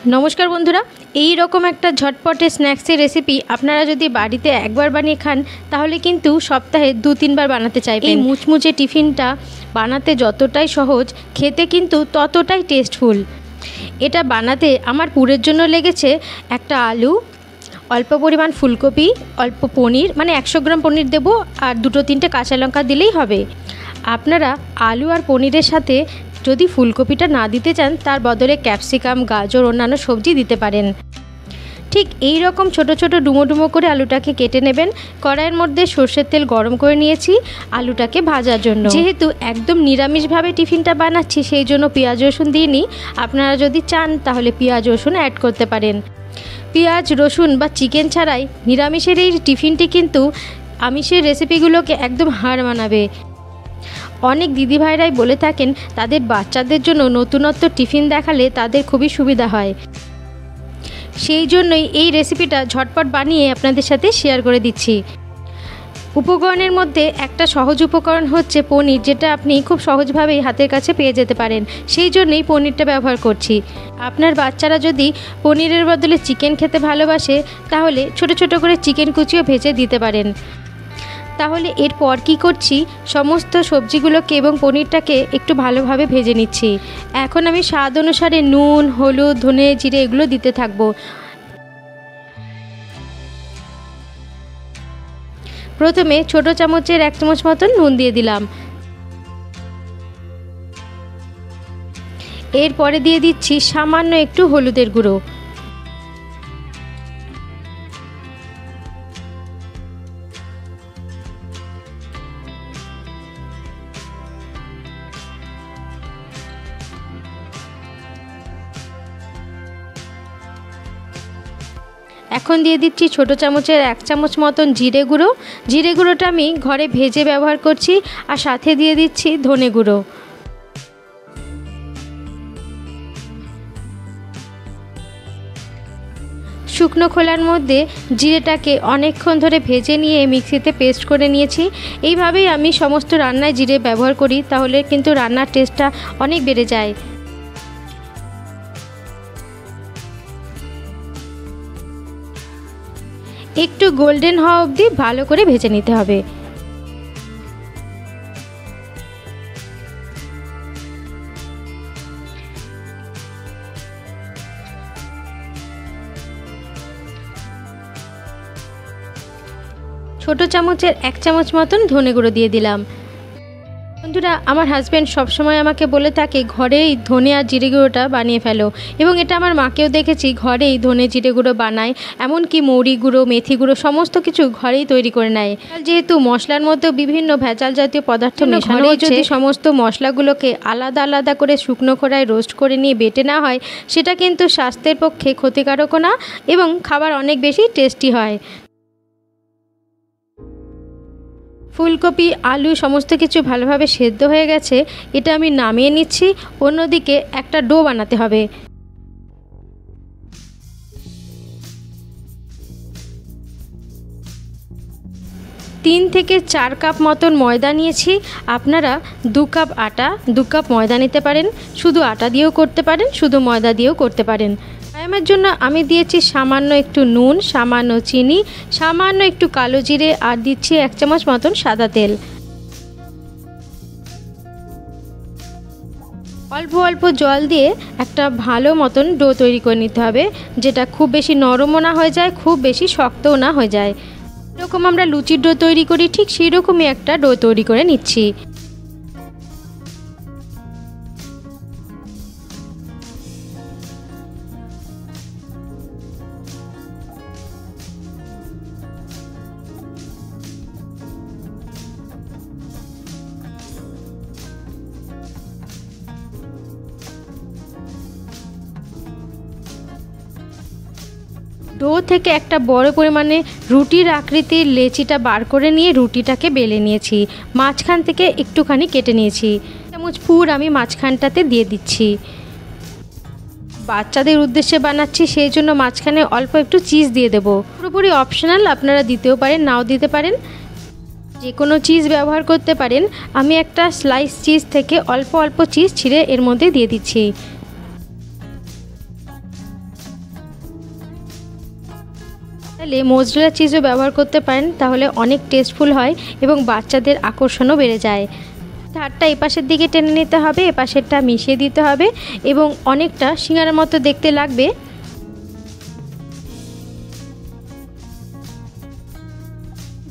নমস্কার বন্ধুরা, এই রকম একটা ঝটপটে স্ন্যাক্সের রেসিপি আপনারা যদি বাড়িতে একবার বানিয়ে খান তাহলে কিন্তু সপ্তাহে 2-3 বার বানাতে চাইবেন। এই মুচমুচে টিফিনটা বানাতে যতটাই সহজ, খেতে কিন্তু ততটাই টেস্টফুল। এটা বানাতে আমার পুরের জন্য লেগেছে একটা আলু, অল্প পরিমাণ ফুলকপি, অল্প পনির, মানে 100 গ্রাম পনির দেবো, আর 2-3টে কাঁচা লঙ্কা দিলেই হবে। আপনারা আলু আর পনিরের সাথে যদি ফুলকপিটা না দিতে চান তার বদলে ক্যাপসিকাম, গাজর, অন্যান্য সবজি দিতে পারেন। ঠিক এই রকম ছোট ছোট ডুমো ডুমো করে আলুটাকে কেটে নেবেন। কড়াইয়ের মধ্যে সর্ষের তেল গরম করে নিয়েছি আলুটাকে ভাজার জন্য। যেহেতু একদম নিরামিষভাবে টিফিনটা বানাচ্ছি সেই জন্য পেঁয়াজ রসুন দিইনি। আপনারা যদি চান তাহলে পেঁয়াজ রসুন অ্যাড করতে পারেন। পেঁয়াজ রসুন বা চিকেন ছাড়াই নিরামিষের এই টিফিনটি কিন্তু আমিষের রেসিপিগুলোকে একদম হার মানাবে। অনেক দিদিভাইরাই বলে থাকেন তাদের বাচ্চাদের জন্য নতুনত্ব টিফিন দেখালে তাদের খুবই সুবিধা হয়। সেই জন্যই এই রেসিপিটা ঝটপট বানিয়ে আপনাদের সাথে শেয়ার করে দিচ্ছি। উপকরণের মধ্যে একটা সহজ উপকরণ হচ্ছে পনির, যেটা আপনি খুব সহজভাবেই হাতের কাছে পেয়ে যেতে পারেন। সেই জন্যই পনিরটা ব্যবহার করছি। আপনার বাচ্চারা যদি পনিরের বদলে চিকেন খেতে ভালোবাসে তাহলে ছোট ছোট করে চিকেন কুচিও ভেজে দিতে পারেন। তাহলে এরপর কি করছি, সমস্ত সবজিগুলোকে এবং পনিরটাকে একটু ভালোভাবে ভেজে নিচ্ছি। এখন আমি স্বাদ অনুসারে নুন, হলুদ, ধনে, জিরে এগুলো দিতে থাকবো। প্রথমে ছোট চামচের 1 চামচ মতন নুন দিয়ে দিলাম। এরপরে দিয়ে দিচ্ছি সামান্য একটু হলুদের গুঁড়ো। এখন দিয়ে দিচ্ছি ছোট চামচের 1 চামচ মতন জিরে গুঁড়ো। জিরে গুঁড়োটা আমি ঘরে ভেজে ব্যবহার করছি। আর সাথে দিয়ে দিচ্ছি ধনে গুঁড়ো। শুকনো খোলার মধ্যে জিরেটাকে অনেকক্ষণ ধরে ভেজে নিয়ে মিক্সিতে পেস্ট করে নিয়েছি। এইভাবেই আমি সমস্ত রান্নায় জিরে ব্যবহার করি, তাহলে কিন্তু রান্নার টেস্টটা অনেক বেড়ে যায়। একটু গোল্ডেন হওয়া অবধি ভালো করে ভেজে নিতে হবে। ছোট চামচের 1 চামচ মতন ধনে গুঁড়ো দিয়ে দিলাম। বন্ধুরা, আমার হাজব্যান্ড সবসময় আমাকে বলে থাকে ঘরেই ধনে আর জিরে গুঁড়োটা বানিয়ে ফেলো, এবং এটা আমার মাকেও দেখেছি ঘরেই ধনে জিরে গুঁড়ো বানায়। এমনকি মৌরি গুঁড়ো, মেথি গুঁড়ো সমস্ত কিছু ঘরেই তৈরি করে নেয়। যেহেতু মশলার মধ্যেও বিভিন্ন ভেজাল জাতীয় পদার্থ মেশানো হচ্ছে, যদি সমস্ত মশলাগুলোকে আলাদা আলাদা করে শুকনো খোলায় রোস্ট করে নিয়ে বেটে না হয় সেটা কিন্তু স্বাস্থ্যের পক্ষে ক্ষতিকারকও না এবং খাবার অনেক বেশি টেস্টি হয়। ফুলকপি, আলু সমস্ত কিছু ভালোভাবে সেদ্ধ হয়ে গেছে। এটা আমি নামিয়ে নিচ্ছি। অন্যদিকে একটা ডো বানাতে হবে। 3 থেকে 4 কাপ মতন ময়দা নিয়েছি। আপনারা 2 কাপ আটা, 2 কাপ ময়দা নিতে পারেন। শুধু আটা দিয়েও করতে পারেন, শুধু ময়দা দিয়েও করতে পারেন। আয়ামের জন্য আমি দিয়েছি সামান্য একটু নুন, সামান্য চিনি, সামান্য একটু কালো জিরে, আর দিচ্ছি 1 চামচ মতন সাদা তেল। অল্প অল্প জল দিয়ে একটা ভালো মতন ডো তৈরি করে নিতে হবে, যেটা খুব বেশি নরমও না হয়ে যায়, খুব বেশি শক্তও না হয়ে যায়। এরকম আমরা লুচির ডো তৈরি করি, ঠিক সেই রকমই একটা ডো তৈরি করে নিচ্ছি। ডো থেকে একটা বড় পরিমাণে রুটির আকৃতির লেচিটা বার করে নিয়ে রুটিটাকে বেলে নিয়েছি। মাঝখান থেকে একটুখানি কেটে নিয়েছি। 1 চামচ পুর আমি মাঝখানটাতে দিয়ে দিচ্ছি। বাচ্চাদের উদ্দেশ্যে বানাচ্ছি, সেই জন্য মাঝখানে অল্প একটু চিজ দিয়ে দেবো। পুরোপুরি অপশনাল, আপনারা দিতেও পারেন, নাও দিতে পারেন, যে কোনো চিজ ব্যবহার করতে পারেন। আমি একটা স্লাইস চিজ থেকে অল্প অল্প চিজ ছিঁড়ে এর মধ্যে দিয়ে দিচ্ছি। তাহলে মোজরেলা চিজও ব্যবহার করতে পারেন, তাহলে অনেক টেস্টফুল হয় এবং বাচ্চাদের আকর্ষণও বেড়ে যায়। ধারটা এপাশের দিকে টেনে নিতে হবে, এপাশেরটা মিশিয়ে দিতে হবে এবং অনেকটা সিঙ্গারার মতো দেখতে লাগবে।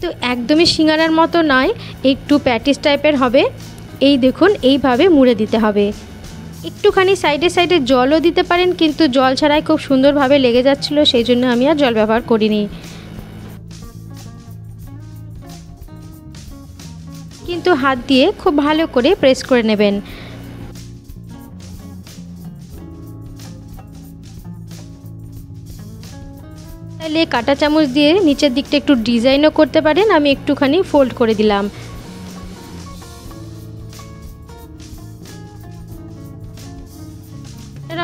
তো একদমই সিঙ্গারার মতো নয়, একটু প্যাটিস টাইপের হবে। এই দেখুন, এইভাবে মুড়ে দিতে হবে। একটুখানি সাইডে সাইডে জলও দিতে পারেন, কিন্তু জল ছাড়াই খুব সুন্দরভাবে লেগে যাচ্ছিলো, সেই জন্য আমি আর জল ব্যবহার করিনি। কিন্তু হাত দিয়ে খুব ভালো করে প্রেস করে নেবেন। তাহলে কাঁটা চামচ দিয়ে নিচের দিকটা একটু ডিজাইনও করতে পারেন, আমি একটুখানি ফোল্ড করে দিলাম।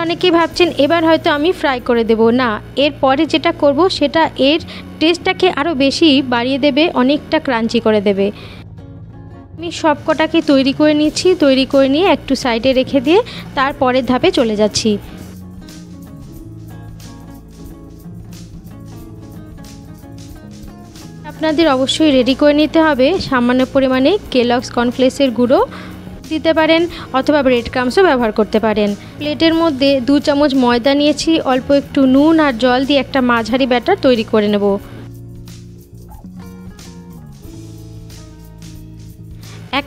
অনেকেই ভাবছেন এবার হয়তো আমি ফ্রাই করে দেব, না, এরপরে যেটা করব সেটা এর টেস্টটাকে আরও বেশি বাড়িয়ে দেবে, অনেকটা ক্রাঞ্চি করে দেবে। আমি সব কটাকে তৈরি করে নিচ্ছি, তৈরি করে নিয়ে একটু সাইডে রেখে দিয়ে তারপরের ধাপে চলে যাচ্ছি। আপনাদের অবশ্যই রেডি করে নিতে হবে সামান্য পরিমাণে কেলগস কর্নফ্লেক্সের গুঁড়ো দিতে পারেন, অথবা ব্রেড ক্রাম্বসও ব্যবহার করতে পারেন। প্লেটের মধ্যে 2 চামচ ময়দা নিয়েছি, অল্প একটু নুন আর জল দিয়ে একটা মাঝারি ব্যাটার তৈরি করে নেব।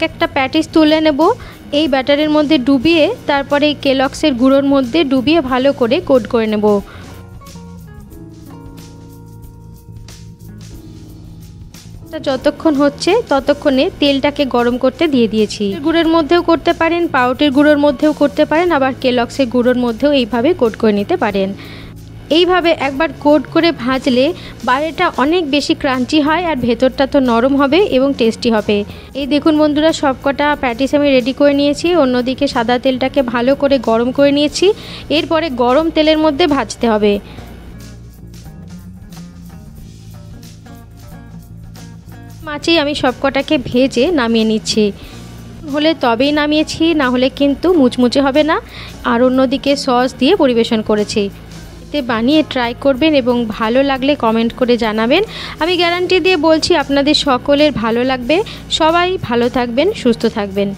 একটা প্যাটিস তুলে নেব, এই ব্যাটারের মধ্যে ডুবিয়ে তারপরে এই কেলগসের গুঁড়োর মধ্যে ডুবিয়ে ভালো করে কোট করে নেব। যতক্ষণ হচ্ছে ততক্ষণে তেলটাকে গরম করতে দিয়ে দিয়েছি। গুঁড়োর মধ্যেও করতে পারেন, পাউরুটির গুঁড়োর মধ্যেও করতে পারেন, আবার কেলগসের গুঁড়োর মধ্যেও এইভাবে কোট করে নিতে পারেন। এইভাবে একবার কোট করে ভাজলে বাইরেটা অনেক বেশি ক্রাঞ্চি হয় আর ভেতরটা তো নরম হবে এবং টেস্টি হবে। এই দেখুন বন্ধুরা, সবকটা প্যাটিস আমি রেডি করে নিয়েছি। অন্যদিকে সাদা তেলটাকে ভালো করে গরম করে নিয়েছি, এরপরে গরম তেলের মধ্যে ভাজতে হবে। মাছেই আমি সবকটাকে ভেজে নামিয়ে নিচ্ছি, হলে তবেই নামিয়েছি, না হলে কিন্তু মুচমুচে হবে না। আর অন্যদিকে সস দিয়ে পরিবেশন করেছি। এতে বানিয়ে ট্রাই করবেন এবং ভালো লাগলে কমেন্ট করে জানাবেন। আমি গ্যারান্টি দিয়ে বলছি আপনাদের সকলের ভালো লাগবে। সবাই ভালো থাকবেন, সুস্থ থাকবেন।